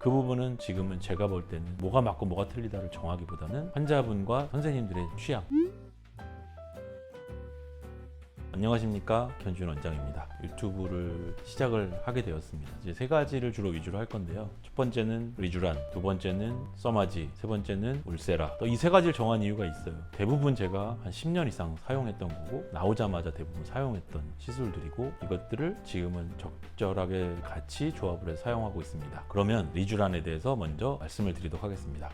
그 부분은 지금은 제가 볼 때는 뭐가 맞고 뭐가 틀리다를 정하기보다는 환자분과 선생님들의 취향. 안녕하십니까, 견준 원장입니다. 유튜브를 시작을 하게 되었습니다. 이제 세 가지를 주로 위주로 할 건데요. 첫 번째는 리쥬란, 두 번째는 써마지, 세 번째는 울세라. 또 이 세 가지를 정한 이유가 있어요. 대부분 제가 한 10년 이상 사용했던 거고, 나오자마자 대부분 사용했던 시술들이고, 이것들을 지금은 적절하게 같이 조합을 해서 사용하고 있습니다. 그러면 리쥬란에 대해서 먼저 말씀을 드리도록 하겠습니다.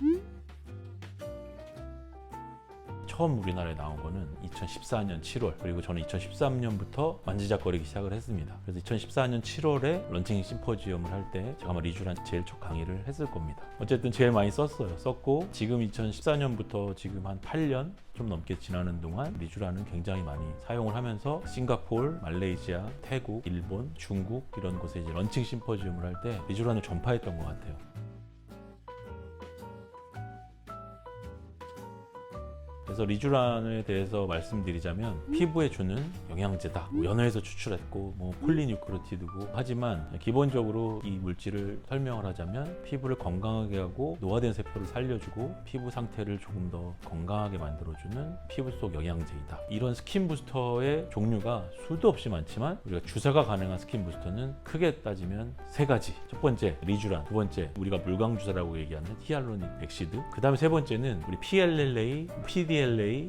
처음 우리나라에 나온 거는 2014년 7월, 그리고 저는 2013년부터 만지작거리기 시작을 했습니다. 그래서 2014년 7월에 런칭 심포지엄을 할 때 제가 아마 리쥬란 제일 첫 강의를 했을 겁니다. 어쨌든 제일 많이 썼고, 지금 2014년부터 지금 한 8년 좀 넘게 지나는 동안 리쥬란은 굉장히 많이 사용을 하면서 싱가포르, 말레이시아, 태국, 일본, 중국 이런 곳에 이제 런칭 심포지엄을 할 때 리쥬란을 전파했던 것 같아요. 그래서 리쥬란에 대해서 말씀드리자면 피부에 주는 영양제다. 연어에서 추출했고 콜리뉴크로티드고, 하지만 기본적으로 이 물질을 설명을 하자면 피부를 건강하게 하고 노화된 세포를 살려주고 피부 상태를 조금 더 건강하게 만들어주는 피부 속 영양제이다. 이런 스킨 부스터의 종류가 수도 없이 많지만 우리가 주사가 가능한 스킨 부스터는 크게 따지면 세 가지. 첫 번째 리쥬란, 두 번째 우리가 물광 주사라고 얘기하는 히알루로닉 액시드, 그 다음에 세 번째는 우리 PLLA, PDLA,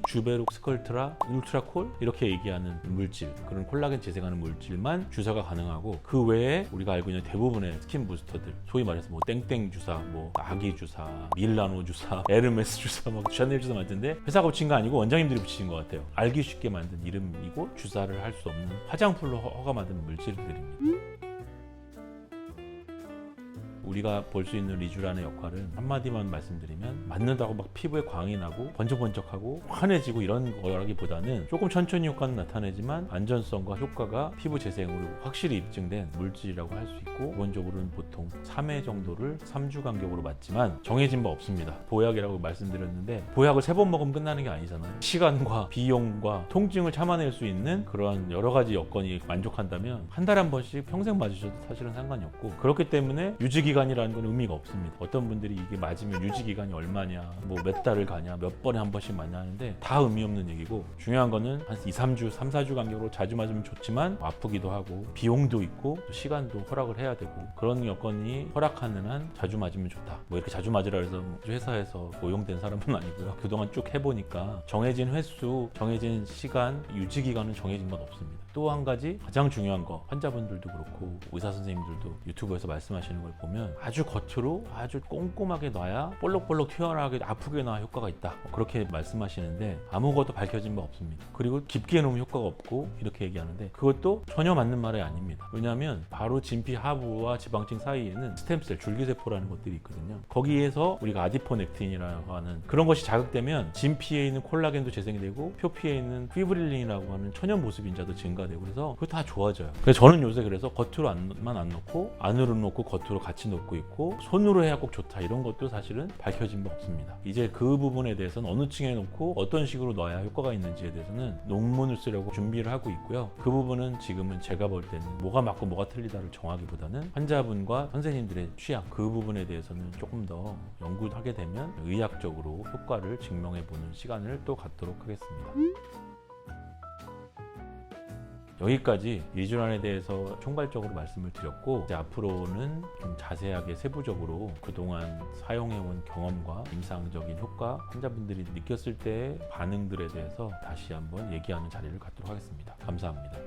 주베룩 스컬트라, 울트라콜 이렇게 얘기하는 물질, 그런 콜라겐 재생하는 물질만 주사가 가능하고, 그 외에 우리가 알고 있는 대부분의 스킨 부스터들, 소위 말해서 땡땡 주사, 아기 주사, 밀라노 주사, 에르메스 주사, 샤넬 주사 맞는데 회사가 붙인 거 아니고 원장님들이 붙이신 것 같아요. 알기 쉽게 만든 이름이고 주사를 할 수 없는 화장품로 허가 받은 물질들입니다. 우리가 볼 수 있는 리쥬란의 역할은 한마디만 말씀드리면, 맞는다고 막 피부에 광이 나고 번쩍번쩍하고 환해지고 이런 거라기보다는 조금 천천히 효과는 나타내지만 안전성과 효과가 피부 재생으로 확실히 입증된 물질이라고 할 수 있고, 기본적으로는 보통 3회 정도를 3주 간격으로 맞지만 정해진 바 없습니다. 보약이라고 말씀드렸는데 보약을 3번 먹으면 끝나는 게 아니잖아요. 시간과 비용과 통증을 참아낼 수 있는 그러한 여러 가지 여건이 만족한다면 한 달에 한 번씩 평생 맞으셔도 사실은 상관이 없고, 그렇기 때문에 유지기간이라는 건 의미가 없습니다. 어떤 분들이 이게 맞으면 유지기간이 얼마냐, 몇 달을 가냐, 몇 번에 한 번씩 맞냐 하는데 다 의미 없는 얘기고, 중요한 거는 한 2, 3주, 3, 4주 간격으로 자주 맞으면 좋지만 아프기도 하고 비용도 있고 시간도 허락을 해야 되고, 그런 여건이 허락하는 한 자주 맞으면 좋다. 이렇게 자주 맞으라 해서 회사에서 고용된 사람은 아니고요. 그동안 쭉 해보니까 정해진 횟수, 정해진 시간, 유지기간은 정해진 건 없습니다. 또 한 가지 가장 중요한 거, 환자분들도 그렇고 의사 선생님들도 유튜브에서 말씀하시는 걸 보면 아주 겉으로 아주 꼼꼼하게 놔야 볼록볼록 튀어나가게 아프게 놔야 효과가 있다, 그렇게 말씀하시는데 아무것도 밝혀진 바 없습니다. 그리고 깊게 놓으면 효과가 없고 이렇게 얘기하는데 그것도 전혀 맞는 말이 아닙니다. 왜냐하면 바로 진피 하부와 지방층 사이에는 스템셀, 줄기세포라는 것들이 있거든요. 거기에서 우리가 아디포넥틴이라고 하는 그런 것이 자극되면 진피에 있는 콜라겐도 재생이 되고 표피에 있는 피브릴린이라고 하는 천연 보습인자도 증가되고, 그래서 그거 다 좋아져요. 그래서 저는 요새 그래서 겉으로만 안 놓고 안으로 놓고 겉으로 같이 놓고 있고, 손으로 해야 꼭 좋다 이런 것도 사실은 밝혀진 바 없습니다. 이제 그 부분에 대해서는 어느 층에 놓고 어떤 식으로 놔야 효과가 있는지에 대해서는 논문을 쓰려고 준비를 하고 있고요. 그 부분은 지금은 제가 볼 때는 뭐가 맞고 뭐가 틀리다를 정하기보다는 환자분과 선생님들의 취향, 그 부분에 대해서는 조금 더 연구를 하게 되면 의학적으로 효과를 증명해보는 시간을 또 갖도록 하겠습니다. 여기까지 리쥬란에 대해서 총괄적으로 말씀을 드렸고, 이제 앞으로는 좀 자세하게 세부적으로 그동안 사용해온 경험과 임상적인 효과, 환자분들이 느꼈을 때의 반응들에 대해서 다시 한번 얘기하는 자리를 갖도록 하겠습니다. 감사합니다.